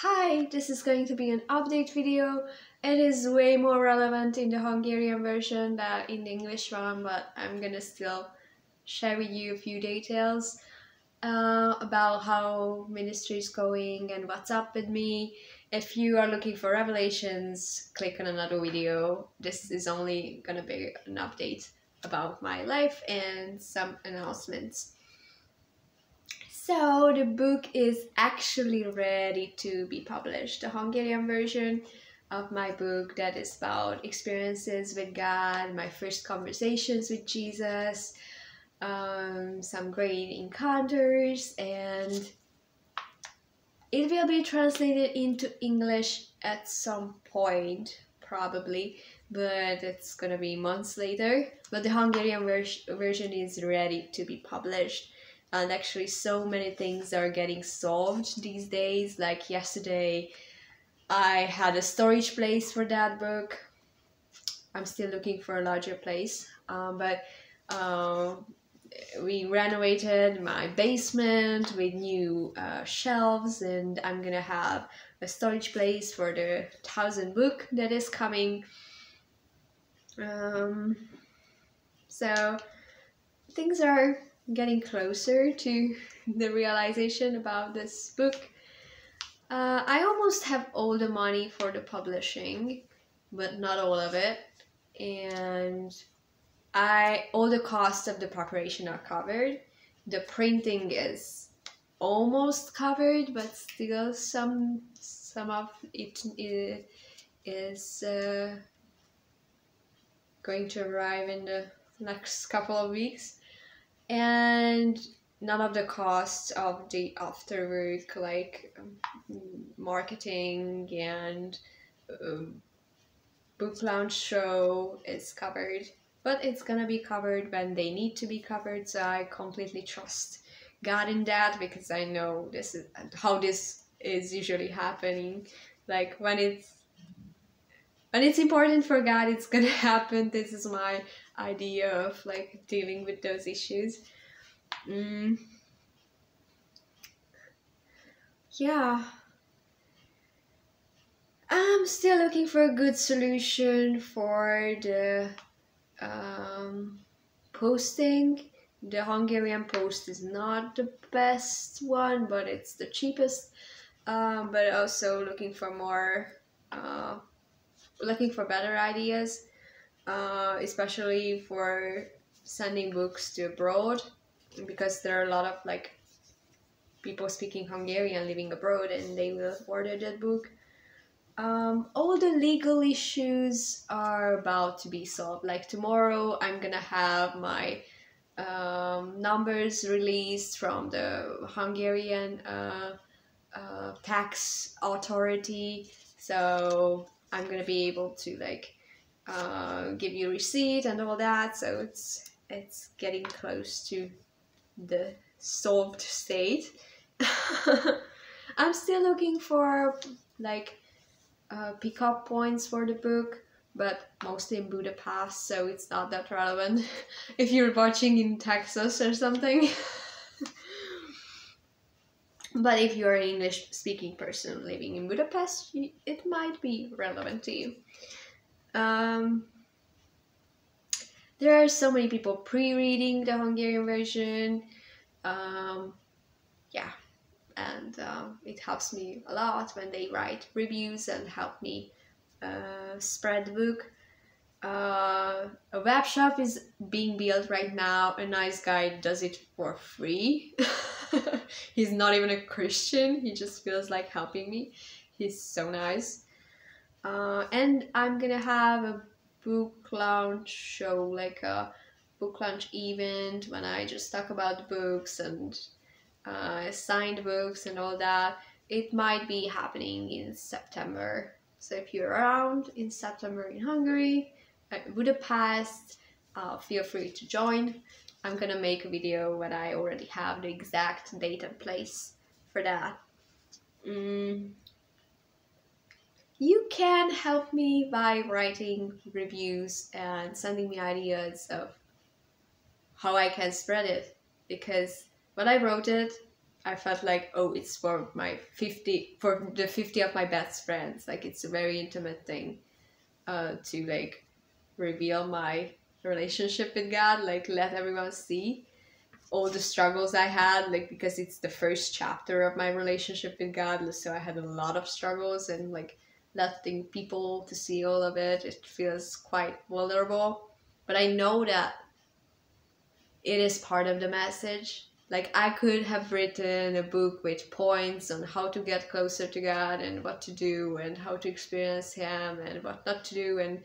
Hi, this is going to be an update video. It is way more relevant in the Hungarian version than in the English one, but I'm gonna still share with you a few details about how ministry is going and what's up with me. If you are looking for revelations, click on another video. This is only gonna be an update about my life and some announcements. So the book is actually ready to be published. The Hungarian version of my book that is about experiences with God, my first conversations with Jesus, some great encounters, and it will be translated into English at some point, probably, but it's gonna be months later. But the Hungarian version is ready to be published. And actually so many things are getting solved these days. Like yesterday, I had a storage place for that book. I'm still looking for a larger place, but we renovated my basement with new shelves, and I'm gonna have a storage place for the 1000 book that is coming. So things are getting closer to the realization about this book. I almost have all the money for the publishing, but not all of it, and all the costs of the preparation are covered. The printing is almost covered, but still some of it is going to arrive in the next couple of weeks. And none of the costs of the afterwork, like marketing and book launch show, is covered. But it's gonna be covered when they need to be covered, so I completely trust God in that, because I know this is how this is usually happening. Like when it's important for God, it's gonna happen. This is my idea of like dealing with those issues. Yeah, I'm still looking for a good solution for the posting. The Hungarian post is not the best one, but it's the cheapest. But also looking for better ideas, especially for sending books to abroad, because there are a lot of like people speaking Hungarian living abroad, and they will order that book. All the legal issues are about to be solved. Like tomorrow, I'm gonna have my numbers released from the Hungarian tax authority, so I'm gonna be able to like give you a receipt and all that. So it's getting close to the solved state. I'm still looking for like pick-up points for the book, but mostly in Budapest, so it's not that relevant if you're watching in Texas or something. But if you're an English-speaking person living in Budapest, it might be relevant to you. There are so many people pre-reading the Hungarian version. Yeah, and it helps me a lot when they write reviews and help me spread the book. A web shop is being built right now. A nice guy does it for free. He's not even a Christian, he just feels like helping me. He's so nice. And I'm gonna have a book launch show, like a book launch event, when I just talk about the books and signed books and all that. It might be happening in September. So if you're around in September in Hungary, Budapest, feel free to join. I'm gonna make a video when I already have the exact date and place for that. You can help me by writing reviews and sending me ideas of how I can spread it, because when I wrote it, I felt like, oh, it's for the 50 of my best friends. Like, it's a very intimate thing to like reveal my relationship with God, like let everyone see all the struggles I had, like because it's the first chapter of my relationship with God, so I had a lot of struggles, and like letting people to see all of it, it feels quite vulnerable. But I know that it is part of the message. Like, I could have written a book with points on how to get closer to God and what to do and how to experience Him and what not to do,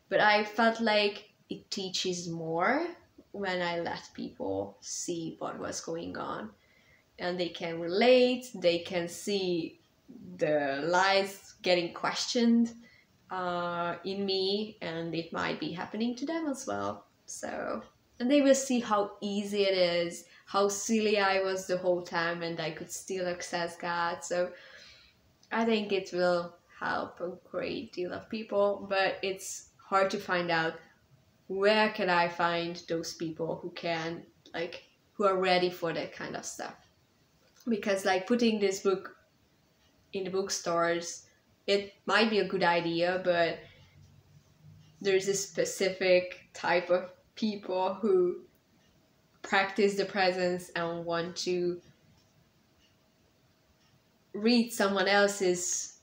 but I felt like it teaches more when I let people see what was going on, and they can relate, they can see the lies getting questioned in me, and it might be happening to them as well. So, and they will see how easy it is, how silly I was the whole time, and I could still access God. So I think it will help a great deal of people, but it's hard to find out where can I find those people who can, like, who are ready for that kind of stuff. Because like putting this book in the bookstores, it might be a good idea, but there's a specific type of people who practice the presence and want to read someone else's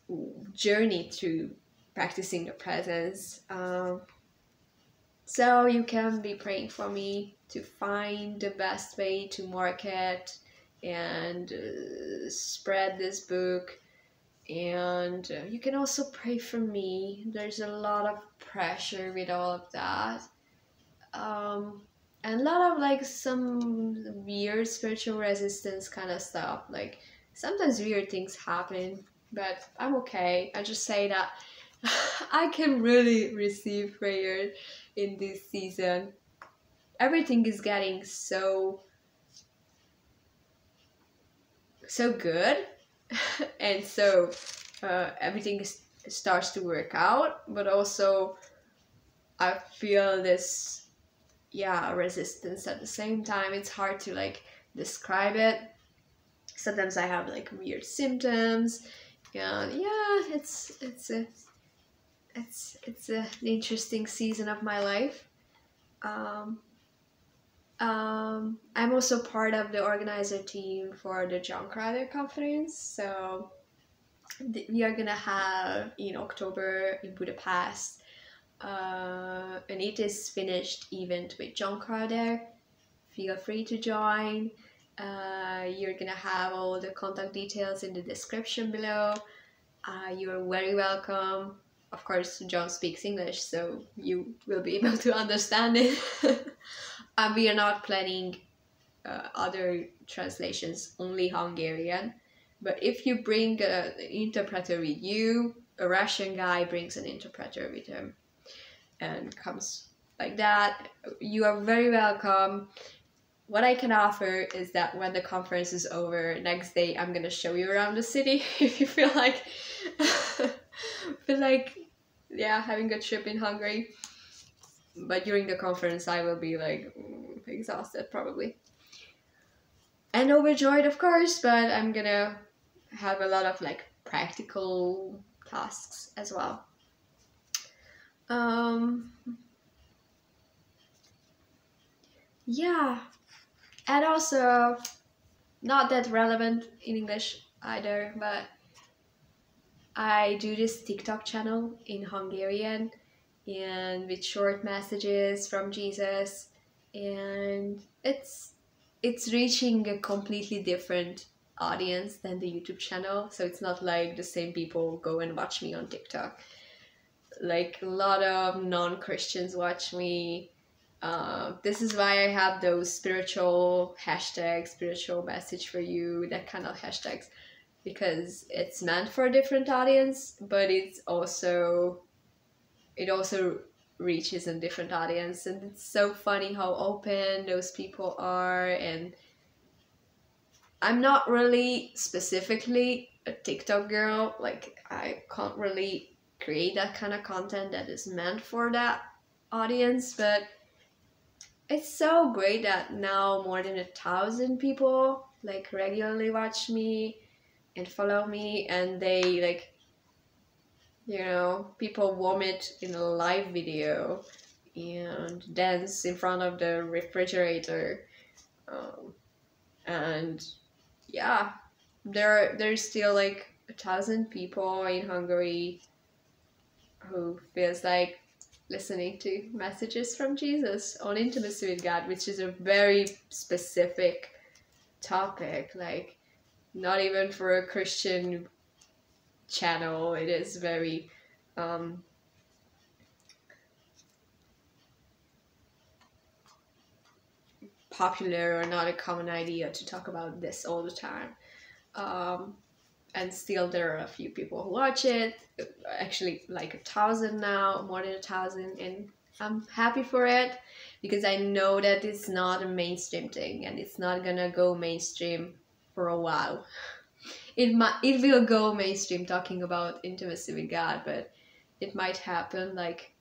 journey through practicing the presence. So you can be praying for me to find the best way to market and spread this book. And you can also pray for me. There's a lot of pressure with all of that. And a lot of like some weird spiritual resistance kind of stuff. Like sometimes weird things happen, but I'm okay. I just say that I can really receive prayer in this season. Everything is getting so good, and so everything starts to work out, but also I feel this resistance at the same time. It's hard to like describe it. Sometimes I have like weird symptoms, and it's an interesting season of my life. I'm also part of the organizer team for the John Crowder conference. So we are gonna have in October in Budapest an It Is Finished event with John Crowder. Feel free to join. You're gonna have all the contact details in the description below. You're very welcome. Of course, John speaks English, so you will be able to understand it. We are not planning other translations, only Hungarian. But if you bring an interpreter with you, a Russian guy brings an interpreter with him and comes like that, you are very welcome. What I can offer is that when the conference is over, next day I'm gonna show you around the city if you feel like having a trip in Hungary. But during the conference I will be like exhausted probably. And overjoyed, of course, but I'm gonna have a lot of like practical tasks as well. And also not that relevant in English either, but I do this TikTok channel in Hungarian and with short messages from Jesus, and it's reaching a completely different audience than the YouTube channel. So it's not like the same people go and watch me on TikTok. Like a lot of non-Christians watch me. This is why I have those spiritual hashtags, spiritual message for you, that kind of hashtags, because it's meant for a different audience, but it also reaches a different audience. And it's so funny how open those people are. And I'm not really specifically a TikTok girl. Like, I can't really create that kind of content that is meant for that audience, but it's so great that now more than 1,000 people like regularly watch me and follow me, and they like, you know, people vomit in a live video and dance in front of the refrigerator, and yeah, there's still like 1,000 people in Hungary who feels like listening to messages from Jesus on intimacy with God, which is a very specific topic, like not even for a Christian channel. It is very popular, or not a common idea to talk about this all the time. And still there are a few people who watch it, actually like 1,000 now, more than 1,000, and I'm happy for it, because I know that it's not a mainstream thing, and it's not gonna go mainstream for a while. It will go mainstream talking about intimacy with God, but it might happen like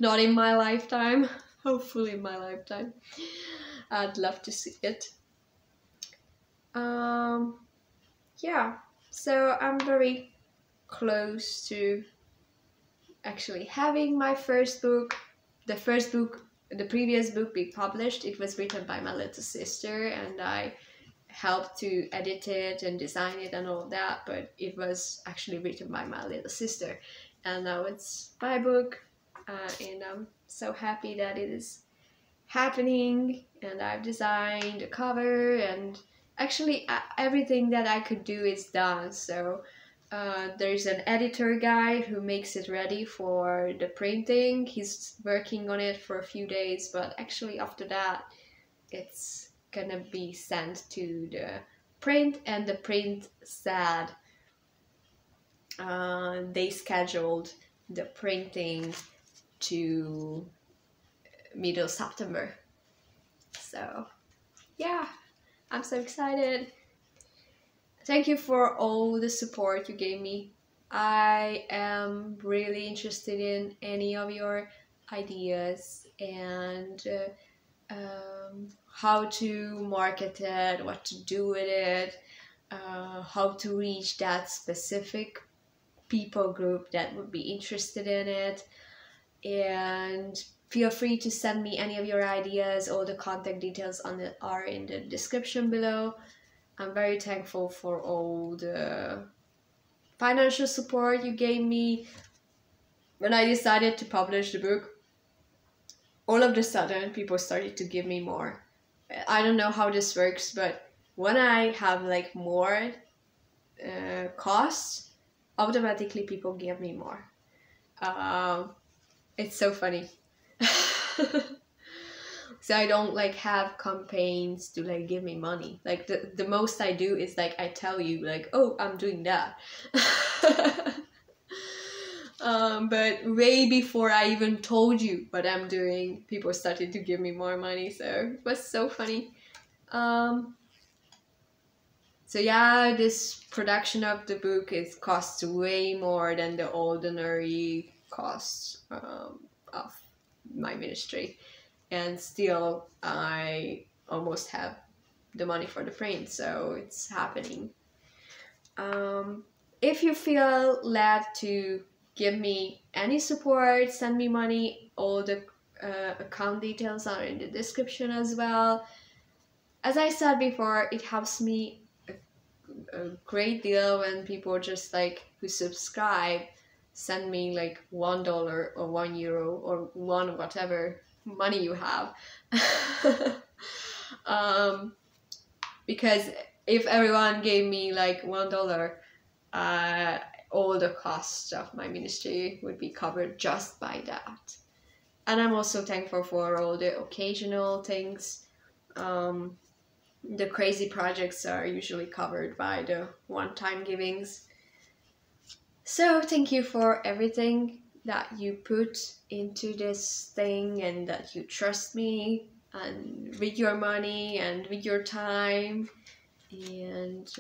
not in my lifetime. Hopefully in my lifetime. I'd love to see it. Yeah, so I'm very close to actually having my first book. The previous book being published, it was written by my little sister, and I helped to edit it and design it and all that, but it was actually written by my little sister, and now it's my book, and I'm so happy that it is happening, and I've designed a cover, and actually everything that I could do is done. So there's an editor guy who makes it ready for the printing. He's working on it for a few days, but actually after that it's gonna be sent to the print, and the print said they scheduled the printing to middle September. So yeah, I'm so excited. Thank you for all the support you gave me. I am really interested in any of your ideas, and how to market it, what to do with it, how to reach that specific people group that would be interested in it. And feel free to send me any of your ideas. All the contact details are in the description below. I'm very thankful for all the financial support you gave me. When I decided to publish the book, all of a sudden people started to give me more. I don't know how this works, but when I have like more costs, automatically people give me more. It's so funny. So I don't like have campaigns to like give me money. Like the most I do is like I tell you like, oh, I'm doing that. But way before I even told you what I'm doing, people started to give me more money. So it was so funny. So yeah, this production of the book costs way more than the ordinary costs of my ministry, and still I almost have the money for the print, so it's happening. If you feel led to give me any support, send me money. All the account details are in the description as well. As I said before, it helps me a great deal when people just like who subscribe send me like $1 or €1 or one whatever money you have. Because if everyone gave me like $1, all the costs of my ministry would be covered just by that. And I'm also thankful for all the occasional things. The crazy projects are usually covered by the one-time givings. So thank you for everything that you put into this thing, and that you trust me, and with your money and with your time, and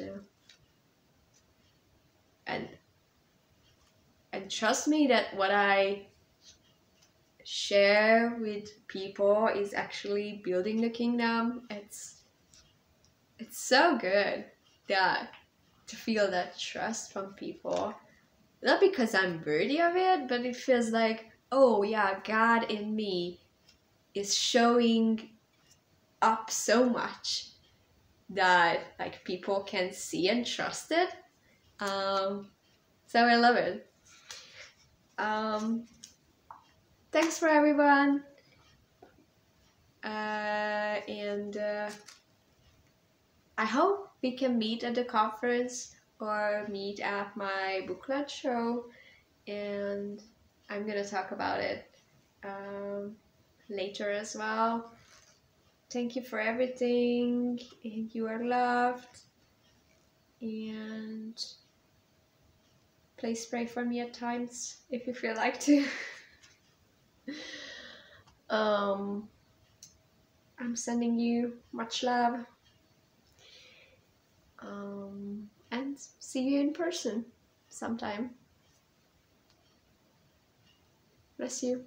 trust me that what I share with people is actually building the kingdom. it's so good that to feel that trust from people. Not because I'm worthy of it, but it feels like, oh yeah, God in me is showing up so much that like people can see and trust it. So I love it. Thanks for everyone. And I hope we can meet at the conference or meet at my book launch show, and I'm gonna talk about it later as well. Thank you for everything, and you are loved, and please pray for me at times if you feel like to. I'm sending you much love, and see you in person sometime. Bless you.